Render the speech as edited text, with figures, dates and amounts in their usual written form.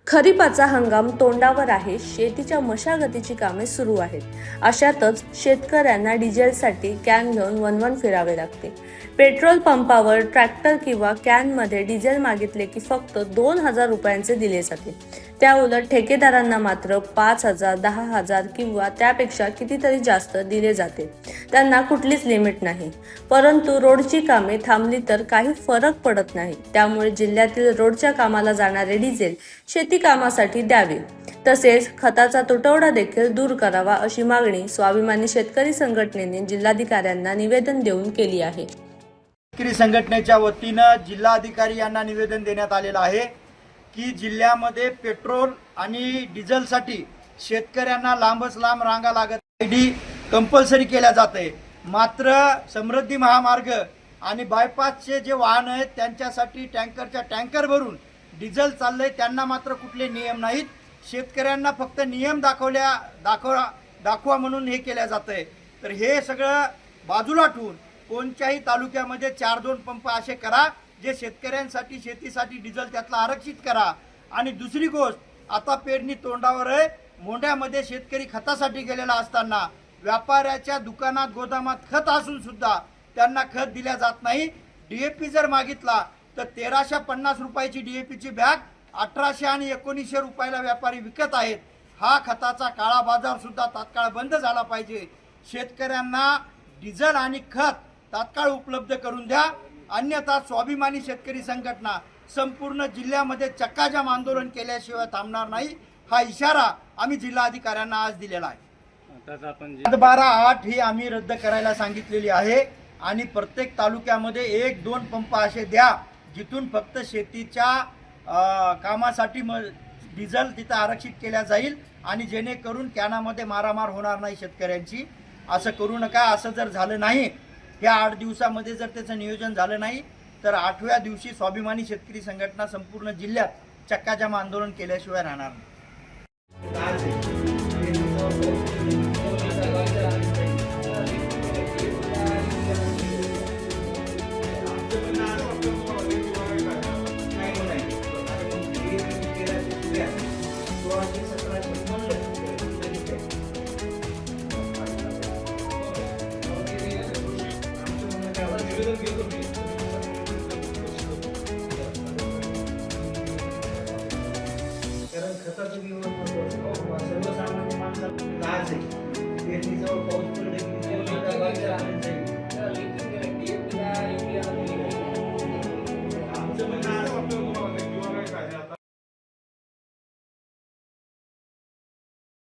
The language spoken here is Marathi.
खरीपाचा हंगाम तोंडावर आहे. शेतीच्या मशागतीची कामे सुरू आहेत. अशातच शेतकऱ्यांना डिझेलसाठी कॅन घेऊन वणवण फिरावे लागते. पेट्रोल पंपावर ट्रॅक्टर किंवा कॅनमध्ये डिझेल मागितले की फक्त 2,000 रुपयांचे दिले जाते. त्याउलट ठेकेदारांना मात्र 5,000, 10,000 किंवा त्यापेक्षा कितीतरी जास्त दिले जाते. त्यांना कुठलीच लिमिट नाही. परंतु रोडची कामे थांबली तर काही फरक पडत नाही. त्यामुळे जिल्ह्यातील रोडच्या कामाला जाणारे डिझेल शेती कामासाठी द्यावे. तसेच खताचा तुटवडा देखील दूर करावा अशी मागणी स्वाभिमानी शेतकरी संघटनेने जिल्हाधिकाऱ्यांना निवेदन देऊन केली आहे. शेतकरी संघटनेच्या वतीनं जिल्हाधिकारी यांना निवेदन देण्यात आलेलं आहे की जिल्ह्यामध्ये पेट्रोल आणि डिझेलसाठी शेतकऱ्यांना लांबच लांब रांगा लागत आयडी कंपल्सरी केल्या जाते. मात्र समृद्धी महामार्ग आणि बायपासचे जे वाहन आहेत त्यांच्यासाठी टँकरच्या टँकर भरून डिझेल चाललंय. त्यांना मात्र कुठले नियम नाहीत. शेतकऱ्यांना फक्त नियम दाखवा म्हणून हे केल्या जातंय. तर हे सगळं बाजूला ठेवून कोणत्याही तालुक्यामध्ये 4-2 पंप असे करा जे शेतकऱ्यांसाठी शेतीसाठी डिझेल त्यातला आरक्षित करा. आणि दुसरी गोष्ट, आता पेरणी तोंडावर आहे. मोंढ्यामध्ये शेतकरी खतासाठी गेलेला असताना व्यापाऱ्याच्या दुकानात गोदामात खत असून सुद्धा त्यांना खत दिल्या जात नाही. डीएपी जर मागितला तर 1,350 रुपयाची डीएपीची बॅग 1,800 आणि 1,900 रुपयाला व्यापारी विकत आहेत. हा खताचा काळा बाजार सुद्धा तात्काळ बंद झाला पाहिजे. शेतकऱ्यांना डिझेल आणि खत तात्काळ उपलब्ध करून द्या. अन्यथा स्वाभिमानी शेतकरी संघटना संपूर्ण जिल्ह्यामध्ये चक्काजाम आंदोलन केल्याशिवाय थांबणार नाही. हा इशारा आम्ही जिल्हाधिकाऱ्यांना आज दिलेला आहे. 12-8 ही आम्ही रद्द करायला सांगितलेली आहे आणि प्रत्येक तालुक्यामध्ये 1-2 पंप असे द्या जिथून फक्त शेतीच्या कामासाठी डिझेल तिथं आरक्षित केल्या जाईल आणि जेणेकरून कॅनामध्ये मारामार होणार नाही शेतकऱ्यांची. असं करू नका. असं जर झालं नाही, ह्या 8 दिवसामध्ये जर त्याचं नियोजन झालं नाही तर 8व्या दिवशी स्वाभिमानी शेतकरी संघटना संपूर्ण जिल्ह्यात चक्काजाम आंदोलन केल्याशिवाय राहणार नाही. कारण खताचं